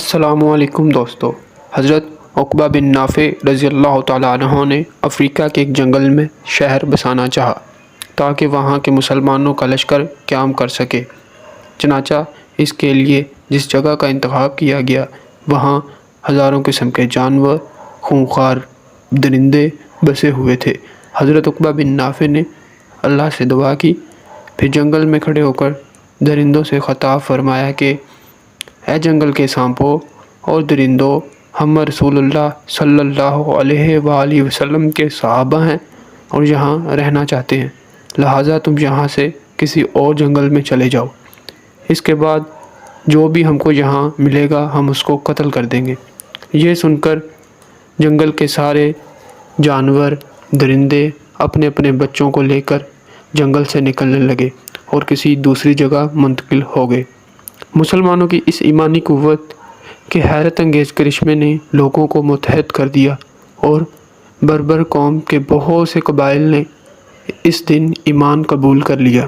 السلام علیکم دوستو۔ حضرت عقبہ بن نافع رضی اللہ تعالیٰ عنہ نے افریقہ کے ایک جنگل میں شہر بسانا چاہا تاکہ وہاں کے مسلمانوں کا لشکر قیام کر سکے۔ چنانچہ اس کے لیے جس جگہ کا انتخاب کیا گیا وہاں ہزاروں قسم کے جانور، خونخوار درندے بسے ہوئے تھے۔ حضرت عقبہ بن نافع نے اللہ سے دعا کی، پھر جنگل میں کھڑے ہو کر درندوں سے خطاب فرمایا کہ اے جنگل کے سانپوں اور درندوں، ہم رسول اللہ صلی اللہ علیہ وآلہ وسلم کے صحابہ ہیں اور یہاں رہنا چاہتے ہیں، لہٰذا تم یہاں سے کسی اور جنگل میں چلے جاؤ۔ اس کے بعد جو بھی ہم کو یہاں ملے گا ہم اس کو قتل کر دیں گے۔ یہ سن کر جنگل کے سارے جانور درندے اپنے اپنے بچوں کو لے کر جنگل سے نکلنے لگے اور کسی دوسری جگہ منتقل ہو گئے۔ مسلمانوں کی اس ایمانی قوت کے حیرت انگیز کرشمے نے لوگوں کو متحد کر دیا اور بربر قوم کے بہت سے قبائل نے اس دن ایمان قبول کر لیا۔